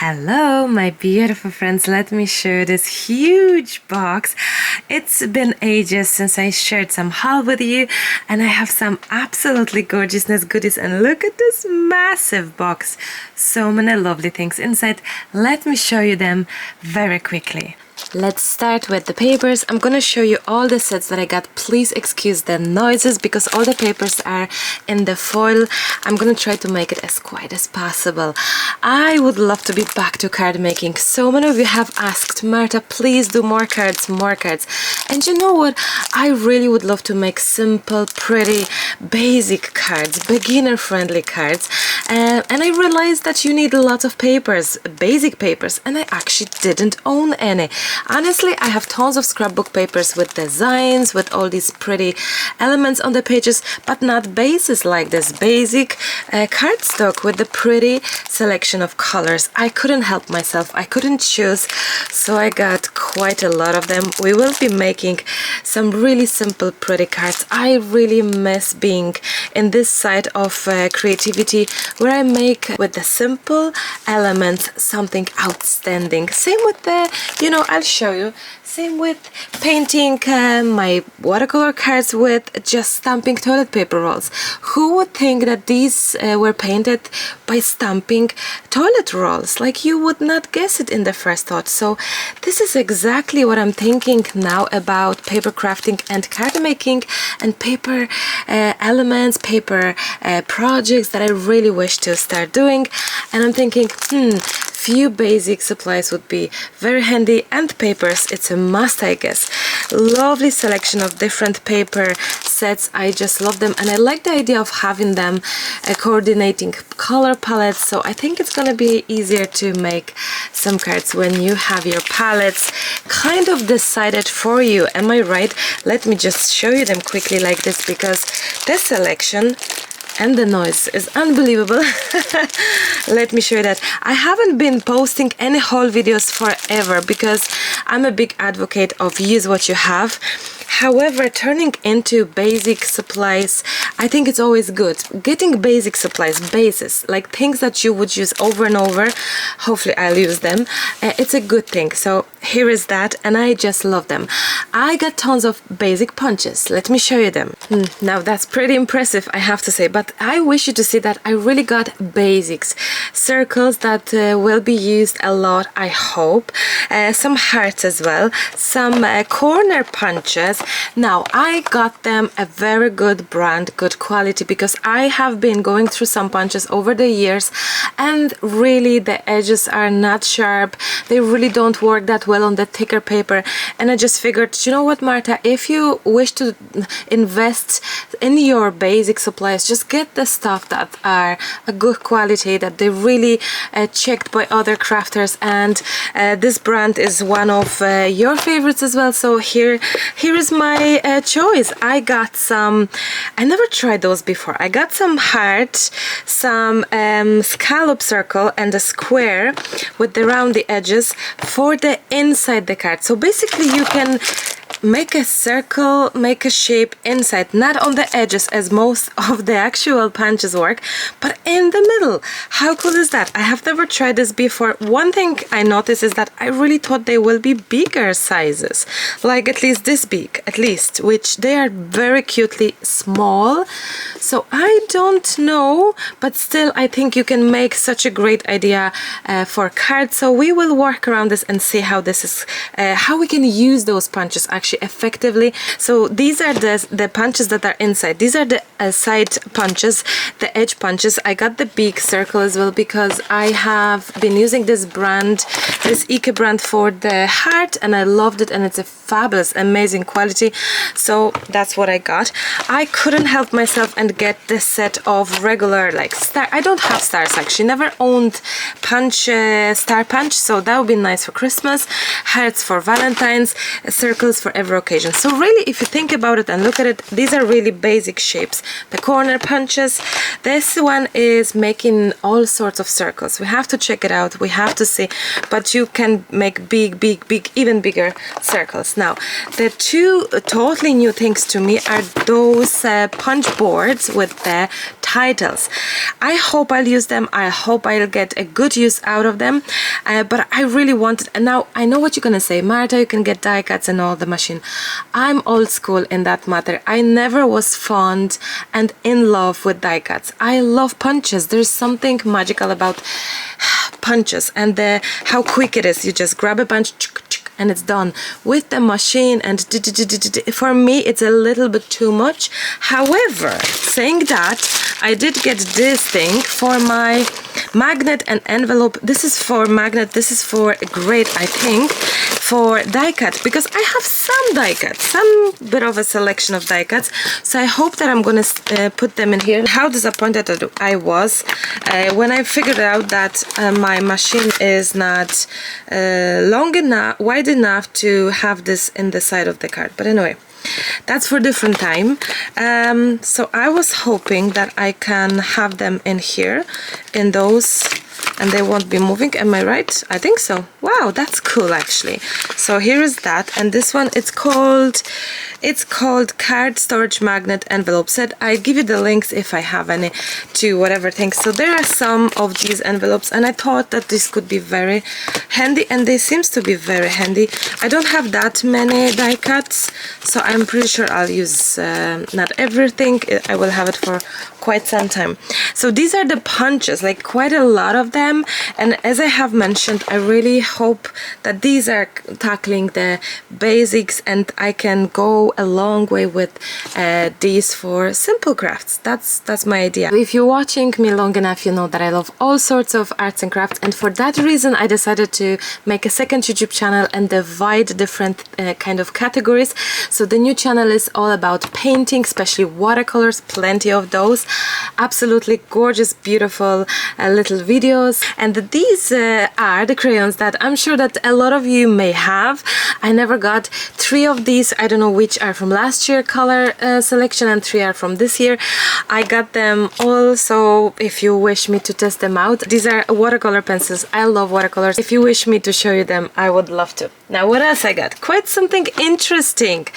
Hello, my beautiful friends. Let me show this huge box. It's been ages since I shared some haul with you, and I have some absolutely gorgeousness goodies. And look at this massive box. So many lovely things inside. Let me show you them very quickly. Let's start with the papers. I'm gonna show you all the sets that I got. Please excuse the noises because all the papers are in the foil. I'm gonna try to make it as quiet as possible. I would love to be back to card making. So many of you have asked, Marta, please do more cards, more cards. And you know what? I really would love to make simple, pretty, basic cards, beginner-friendly cards. And I realized that you need a lot of papers, basic papers, and I actually didn't own any. Honestly, I have tons of scrapbook papers with designs, with all these pretty elements on the pages, but not bases like this basic cardstock with the pretty selection of colors. I couldn't help myself. I couldn't choose, so I got quite a lot of them. We will be making some really simple, pretty cards. I really miss being in this side of creativity where I make with the simple elements something outstanding. Same with the, I'll show you. Same with painting my watercolor cards with just stamping toilet paper rolls. Who would think that these were painted by stamping toilet rolls? Like, you would not guess it in the first thought. So this is exactly what I'm thinking now about paper crafting and card making and paper elements, paper projects that I really wish to start doing. And I'm thinking, few basic supplies would be very handy, and papers, it's a must, I guess. Lovely selection of different paper sets. I just love them, and I like the idea of having them coordinating color palettes, so I think it's gonna be easier to make some cards when you have your palettes kind of decided for you. Am I right? Let me just show you them quickly like this, because this selection and the noise is unbelievable. Let me show you that. I haven't been posting any haul videos forever because I'm a big advocate of use what you have. However, turning into basic supplies, I think it's always good. Getting basic supplies, bases, like things that you would use over and over, hopefully I'll use them, it's a good thing. So here is that, and I just love them. I got tons of basic punches. Let me show you them. Now that's pretty impressive, I have to say, but I wish you to see that I really got basics. Circles that will be used a lot, I hope. Some hearts as well. Some corner punches. Now, I got them a very good brand, good quality, because I have been going through some punches over the years, and really the edges are not sharp. They really don't work that well on the thicker paper, and I just figured, you know what, Marta, if you wish to invest in your basic supplies, just get the stuff that are a good quality, that they really checked by other crafters, and this brand is one of your favorites as well. So here is my choice. I got some, I never tried those before. I got some heart, some scallop circle, and a square with the roundy edges for the inside the card. So basically you can make a circle, make a shape inside, not on the edges as most of the actual punches work, but in the middle. How cool is that? I have never tried this before. One thing I noticed is that I really thought they will be bigger sizes, like at least this big, at least, which they are very cutely small. So I don't know, but still I think you can make such a great idea for cards. So we will work around this and see how this is, how we can use those punches actually effectively. So these are the punches that are inside. These are the side punches, the edge punches. I got the big circle as well because I have been using this brand, this Ike brand, for the heart, and I loved it, and it's a fabulous, amazing quality. So that's what I got. I couldn't help myself and get this set of regular, like, star. I don't have stars actually. Never owned punch, star punch, so that would be nice for Christmas. Hearts for Valentine's, circles for every occasion. So really, if you think about it and look at it, these are really basic shapes. The corner punches, this one is making all sorts of circles. We have to check it out, we have to see, but you can make big, even bigger circles. Now, the two totally new things to me are those punch boards with the titles. I hope I'll use them. I hope I'll get a good use out of them. But I really wanted, and now I know what you're gonna say, Marta, you can get die cuts and all the machine. I'm old school in that matter. I never was fond and in love with die cuts. I love punches. There's something magical about punches and how quick it is. You just grab a punch and it's done. With the machine and for me it's a little bit too much. However, saying that, I did get this thing for my magnet and envelope. This is for magnet, this is for grade, I think, for die cut, because I have some die cuts, some bit of a selection of die cuts, so I hope that I'm gonna put them in here. How disappointed I was when I figured out that my machine is not long enough, wide enough to have this in the side of the card. But anyway, that's for different time. So I was hoping that I can have them in here, in those, and they won't be moving. Am I right? I think so. Wow, that's cool actually. So here is that, and this one, it's called card storage magnet envelope set. I give you the links if I have any to whatever things. So there are some of these envelopes, and I thought that this could be very handy, and they seems to be very handy. I don't have that many die cuts, so I'm pretty sure I'll use not everything. I will have it for quite some time. So these are the punches, like quite a lot of them, and as I have mentioned, I really hope that these are tackling the basics and I can go a long way with these for simple crafts. That's my idea. If you're watching me long enough, you know that I love all sorts of arts and crafts, and for that reason I decided to make a second YouTube channel and divide different kind of categories. So the new channel is all about painting, especially watercolors, plenty of those, absolutely gorgeous, beautiful little videos. And these are the crayons that I'm sure that a lot of you may have. I never got 3 of these. I don't know which are from last year color selection and 3 are from this year. I got them all, so if you wish me to test them out, these are watercolor pencils. I love watercolors. If you wish me to show you them, I would love to. Now what else I got? Quite something interesting.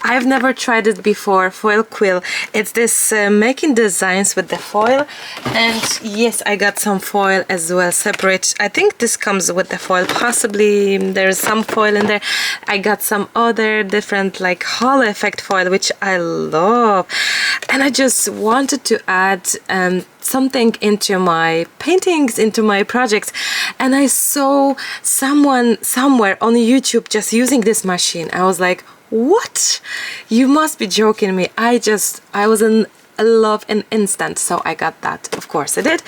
I've never tried it before. Foil quill. It's this making designs with the foil, and yes, I got some foil as well separate. I think this comes with the foil, possibly there's some foil in there. I got some other different like holo effect foil, which I love, and I just wanted to add something into my paintings, into my projects, and I saw someone somewhere on YouTube just using this machine. I was like, what? You must be joking me. I was in love in instant, so I got that. Of course I did,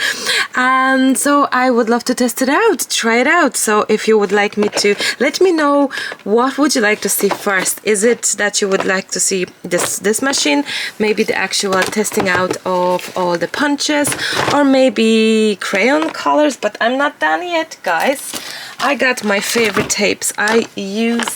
and so I would love to test it out, try it out. So if you would like me to, let me know, what would you like to see first? Is it that you would like to see this machine, maybe the actual testing out of all the punches, or maybe crayon colors? But I'm not done yet, guys. I got my favorite tapes. I use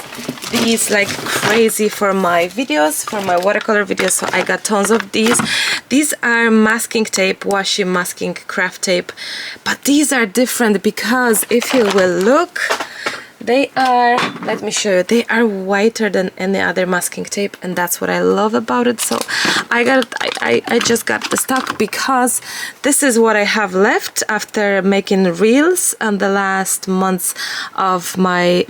these like crazy for my videos, for my watercolor videos, so I got tons of these. These are masking tape, washi masking craft tape, but these are different because if you will look, they are, let me show you, they are whiter than any other masking tape, and that's what I love about it. So I just got the stock because this is what I have left after making reels on the last months of my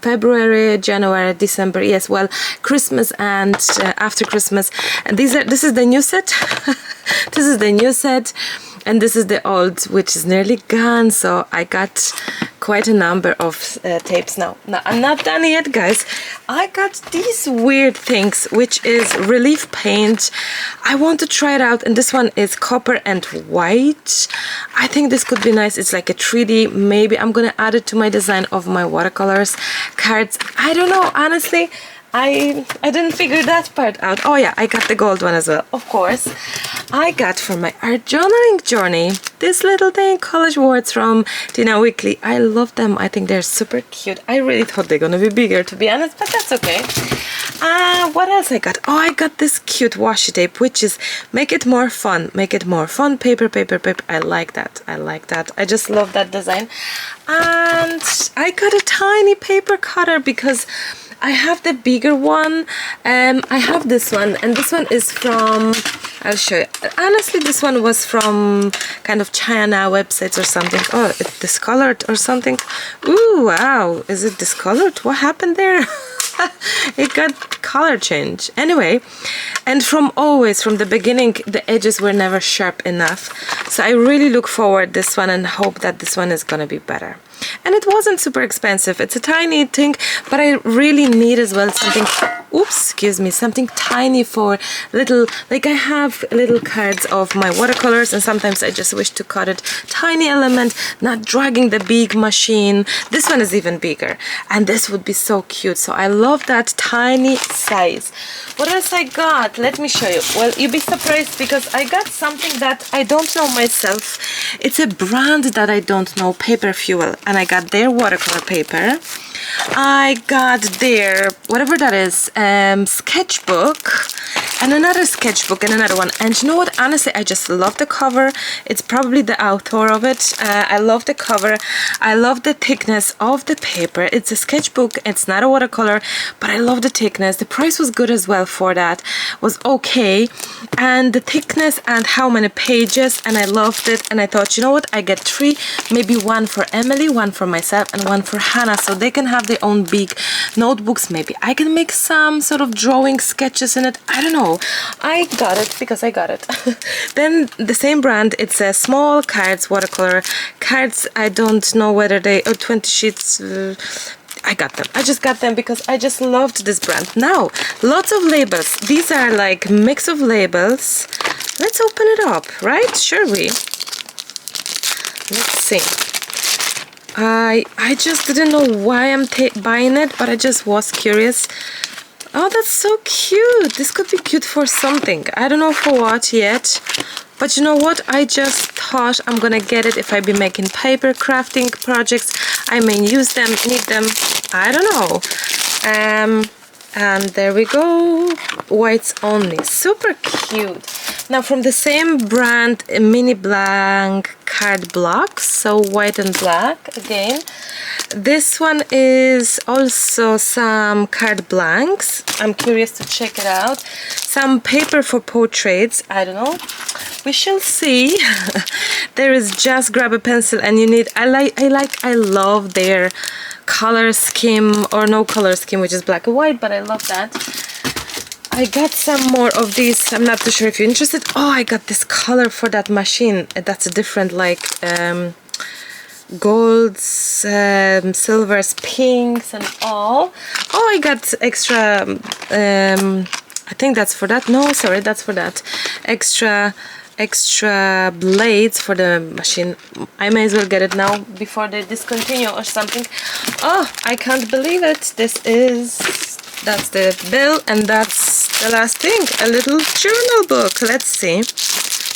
February, January, December, yes, well, Christmas and after Christmas. And this is the new set. This is the new set, and this is the old, which is nearly gone. So I got quite a number of tapes now. Now I'm not done yet, guys. I got these weird things, which is relief paint. I want to try it out, and this one is copper and white. I think this could be nice. It's like a 3D. Maybe I'm gonna add it to my design of my watercolors cards. I don't know, honestly. I didn't figure that part out. Oh yeah, I got the gold one as well, of course. I got for my art journaling journey this little thing, college words from Tina Weekly. I love them. I think they're super cute. I really thought they're gonna be bigger, to be honest, but that's okay. What else I got? Oh, I got this cute washi tape, which is make it more fun. Make it more fun. Paper, paper, paper. I like that. I like that. I just love that design. And I got a tiny paper cutter because I have the bigger one. I have this one, and this one is from, I'll show you. Honestly, this one was from kind of China websites or something. Oh, it's discolored or something. Ooh, wow. Is it discolored? What happened there? It got color change. Anyway, and from the beginning, the edges were never sharp enough. So I really look forward this one and hope that this one is gonna be better. And it wasn't super expensive. It's a tiny thing, but I really need as well something, oops, excuse me, something tiny for little, like I have little cards of my watercolors, and sometimes I just wish to cut it tiny element, not dragging the big machine. This one is even bigger, and this would be so cute. So I love that tiny size. What else I got? Let me show you. Well, you'll be surprised because I got something that I don't know myself. It's a brand that I don't know, Paper Fuel, and I got their watercolor paper. I got their, whatever that is, sketchbook, and another sketchbook, and another one. And you know what? Honestly, I just love the cover. It's probably the author of it. I love the cover. I love the thickness of the paper. It's a sketchbook. It's not a watercolor, but I love the thickness. The price was good as well for that. Was okay. And the thickness and how many pages, and I loved it. And I thought, you know what? I get 3, maybe one for Emily, one for myself, and one for Hannah, so they can have their own big notebooks. Maybe I can make some sort of drawing sketches in it. I don't know. I got it because I got it. Then the same brand, it's a small cards, watercolor cards. I don't know whether they, 20 sheets. I got them. I just got them because I just loved this brand. Now, lots of labels. These are like mix of labels. Let's open it up, right? Sure we. Let's see. I just didn't know why I'm buying it, but I just was curious. Oh, that's so cute. This could be cute for something. I don't know for what yet. But you know what? I just thought I'm gonna get it if I be making paper crafting projects. I may use them, need them. I don't know. And there we go. Whites only. Super cute. Now from the same brand, mini blank card blocks. So white and black again. This one is also some card blanks. I'm curious to check it out. Some paper for portraits. I don't know. We shall see. There is just grab a pencil and you need, I love their color scheme, or no color scheme, which is black and white, but I love that. I got some more of these. I'm not too sure if you're interested. Oh, I got this color for that machine. That's a different, like golds, silvers, pinks, and all. Oh, I got extra. I think that's for that. No, sorry, that's for that. Extra blades for the machine. I may as well get it now before they discontinue or something. Oh, I can't believe it. That's the bill, and that's the last thing, a little journal book. Let's see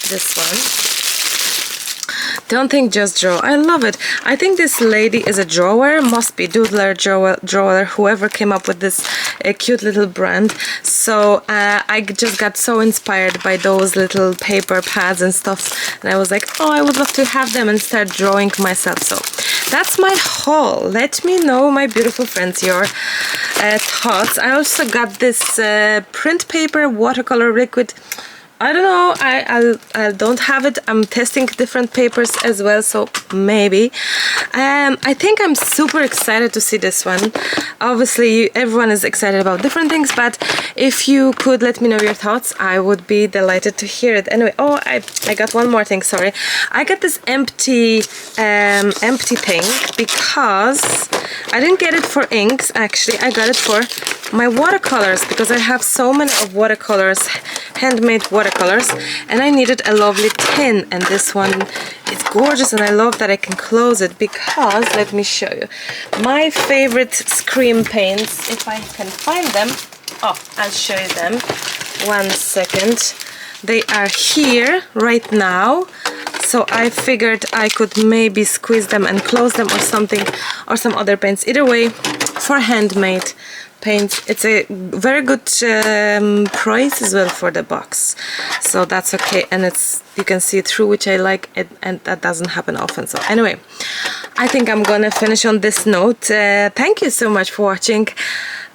this one. Don't think, just draw. I love it. I think this lady is a drawer, must be doodler, drawer, whoever came up with this cute little brand. So I just got so inspired by those little paper pads and stuff, and I was like, oh, I would love to have them and start drawing myself. So that's my haul. Let me know, my beautiful friends, your thoughts. I also got this print paper watercolor liquid. I don't know, I don't have it. I'm testing different papers as well, so maybe. I think I'm super excited to see this one. Obviously, everyone is excited about different things, but if you could let me know your thoughts, I would be delighted to hear it. Anyway, oh, I got one more thing, sorry. I got this empty thing because I didn't get it for inks, actually. I got it for my watercolors because I have so many of watercolors, handmade watercolors, and I needed a lovely tin, and this one is gorgeous, and I love that I can close it because, let me show you, my favorite screen paints, if I can find them. Oh, I'll show you them. 1 second. They are here right now, so I figured I could maybe squeeze them and close them or something, or some other paints. Either way, for handmade paint, it's a very good price as well for the box, so that's okay, and it's, you can see through, which I like it, and that doesn't happen often. So anyway, I think I'm gonna finish on this note. Thank you so much for watching.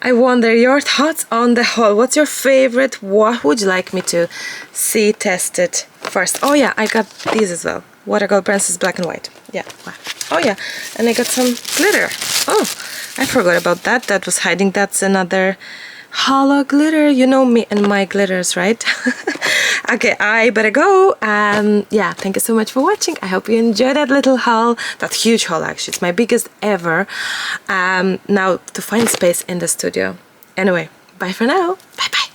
I wonder your thoughts on the haul. What's your favorite? What would you like me to see tested first? Oh yeah, I got these as well. Watercolor pencils, black and white. Yeah. Oh yeah, and I got some glitter. Oh, I forgot about that. That was hiding. That's another hollow glitter. You know me and my glitters, right? Okay, I better go. Yeah, thank you so much for watching. I hope you enjoyed that little haul, that huge haul actually. It's my biggest ever. Now to find space in the studio. Anyway, bye for now. Bye bye.